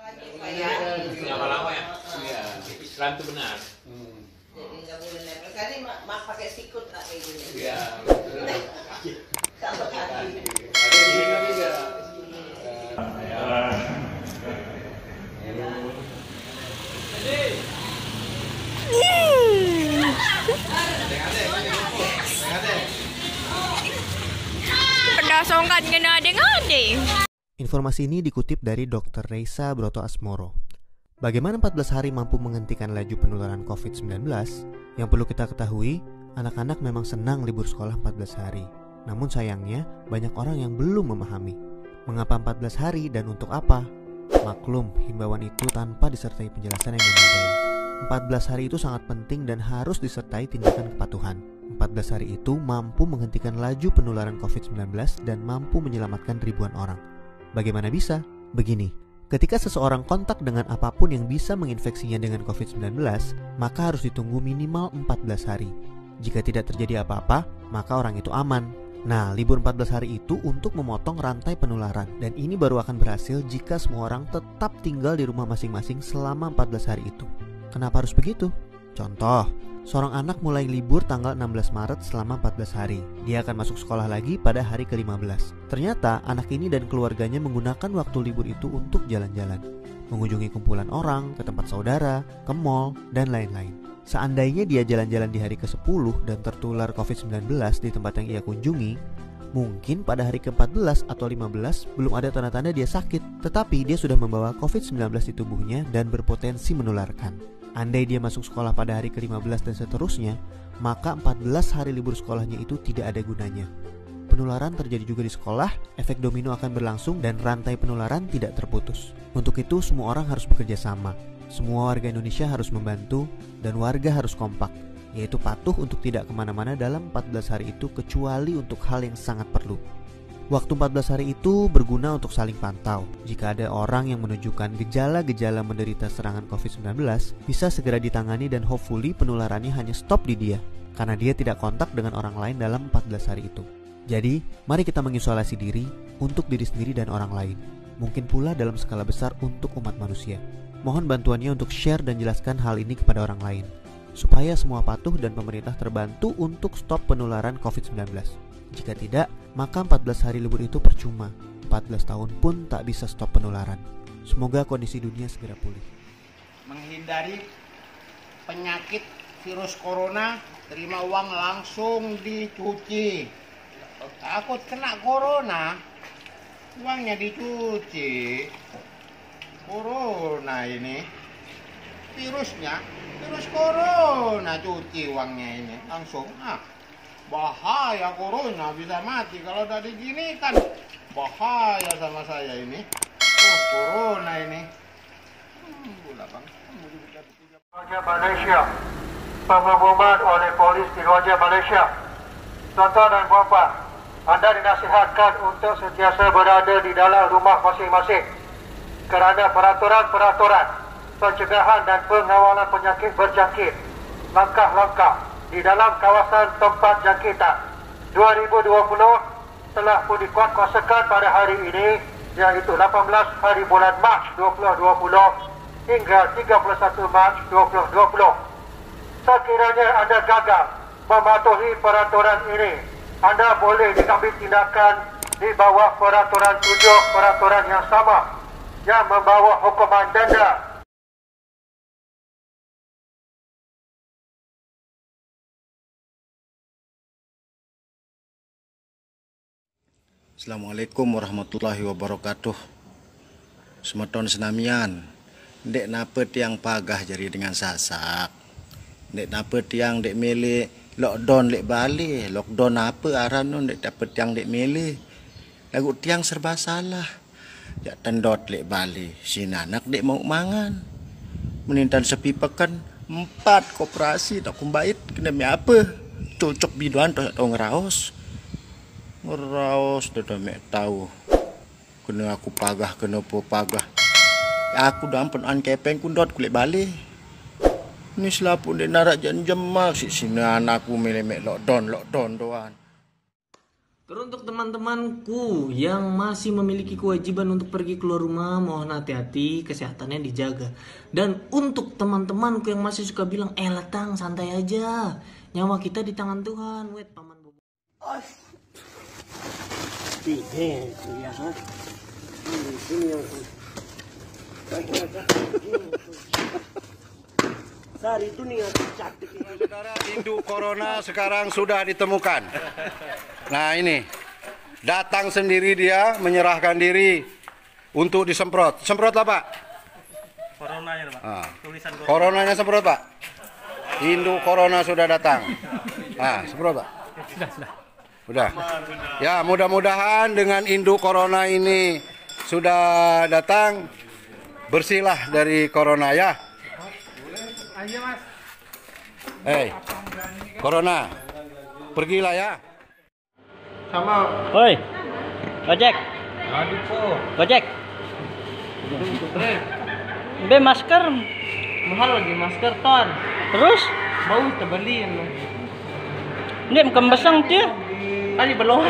Lama-lama ya. Iya. Islam itu benar. Jadi nggak boleh nempel. Kali mak pakai sikut lah kayak gini. Iya. Kalau kaki. Pendasongkan kena ngade-ngade. Informasi ini dikutip dari Dr. Reisa Broto Asmoro. Bagaimana 14 hari mampu menghentikan laju penularan COVID-19? Yang perlu kita ketahui, anak-anak memang senang libur sekolah 14 hari. Namun sayangnya, banyak orang yang belum memahami. Mengapa 14 hari dan untuk apa? Maklum, himbauan itu tanpa disertai penjelasan yang memadai. 14 hari itu sangat penting dan harus disertai tindakan kepatuhan. 14 hari itu mampu menghentikan laju penularan COVID-19 dan mampu menyelamatkan ribuan orang. Bagaimana bisa? Begini, ketika seseorang kontak dengan apapun yang bisa menginfeksinya dengan COVID-19, maka harus ditunggu minimal 14 hari. Jika tidak terjadi apa-apa, maka orang itu aman. Nah, libur 14 hari itu untuk memotong rantai penularan, dan ini baru akan berhasil jika semua orang tetap tinggal di rumah masing-masing selama 14 hari itu. Kenapa harus begitu? Contoh, seorang anak mulai libur tanggal 16 Maret selama 14 hari. Dia akan masuk sekolah lagi pada hari ke-15. Ternyata anak ini dan keluarganya menggunakan waktu libur itu untuk jalan-jalan, mengunjungi kumpulan orang, ke tempat saudara, ke mall, dan lain-lain. Seandainya dia jalan-jalan di hari ke-10 dan tertular COVID-19 di tempat yang ia kunjungi, mungkin pada hari ke-14 atau 15 belum ada tanda-tanda dia sakit, tetapi dia sudah membawa COVID-19 di tubuhnya dan berpotensi menularkan. Andai dia masuk sekolah pada hari ke-15 dan seterusnya, maka 14 hari libur sekolahnya itu tidak ada gunanya. Penularan terjadi juga di sekolah, efek domino akan berlangsung dan rantai penularan tidak terputus. Untuk itu semua orang harus bekerja sama. Semua warga Indonesia harus membantu dan warga harus kompak, yaitu patuh untuk tidak kemana-mana dalam 14 hari itu kecuali untuk hal yang sangat perlu. Waktu 14 hari itu berguna untuk saling pantau. Jika ada orang yang menunjukkan gejala-gejala menderita serangan COVID-19, bisa segera ditangani dan hopefully penularannya hanya stop di dia, karena dia tidak kontak dengan orang lain dalam 14 hari itu. Jadi, mari kita mengisolasi diri untuk diri sendiri dan orang lain. Mungkin pula dalam skala besar untuk umat manusia. Mohon bantuannya untuk share dan jelaskan hal ini kepada orang lain, supaya semua patuh dan pemerintah terbantu untuk stop penularan COVID-19. Jika tidak, maka 14 hari libur itu percuma. 14 tahun pun tak bisa stop penularan. Semoga kondisi dunia segera pulih. Menghindari penyakit virus corona, terima uang langsung dicuci. Takut kena corona, uangnya dicuci. Corona ini, virusnya, virus corona, cuci uangnya ini langsung. Bahaya corona, bisa mati kalau udah digini kan. Bahaya sama saya ini. Corona ini. Raja Malaysia, pengumuman oleh polis di Raja Malaysia. Tuan-tuan dan puan-puan, anda dinasihatkan untuk sentiasa berada di dalam rumah masing-masing kerana peraturan-peraturan pencegahan dan pengawalan penyakit berjangkit. Langkah-langkah di dalam kawasan tempat jangkitan 2020 telah pun dikuatkuasakan pada hari ini, iaitu 18 hari bulan Mac 2020 hingga 31 Mac 2020. Sekiranya anda gagal mematuhi peraturan ini, anda boleh diambil tindakan di bawah peraturan 7 peraturan yang sama yang membawa hukuman denda. Assalamualaikum warahmatullahi wabarakatuh. Semeton senamian. Dek napa tiang pagah jari dengan sasak. Dek napa tiang dek mele lockdown lek balik. Lockdown apa aran nun dek dapat tiang dek mele. Lagu tiang serba salah. Jak tendot lek balik. Sinanak dek mau mangan. Menintan sepi pekan 4 koperasi tak kumbait kena mi apa. Cocok biduan tak tahu ngeraos. Ngeraos dah mek tahu. Kena aku pagah kena po pagah. Aku dah ampun an kepeng kundot kulit balik. Ni selapun dek narak jan jemak si sini anakku melemek lockdown doan. Teruntuk teman-temanku yang masih memiliki kewajiban untuk pergi keluar rumah, mohon hati-hati, kesehatannya dijaga. Dan untuk teman-temanku yang masih suka bilang, latang santai aja, nyawa kita di tangan Tuhan. Wait, paman bobo. Saudara, induk corona sekarang sudah ditemukan. Nah ini, datang sendiri dia, menyerahkan diri untuk disemprot. Semprot lah Pak. Coronanya Pak. Tulisan corona. Coronanya semprot Pak. Induk corona sudah datang. Semprot Pak. Sudah. Ya, mudah-mudahan dengan induk corona ini sudah datang, bersihlah dari corona ya. Hei, corona, pergilah ya. Sama. Oi, Gojek. Aduh po. Gojek. Be masker. Mahal lagi masker ton. Terus? Bau tebelin. Ini kembesang dia. Tadi belum.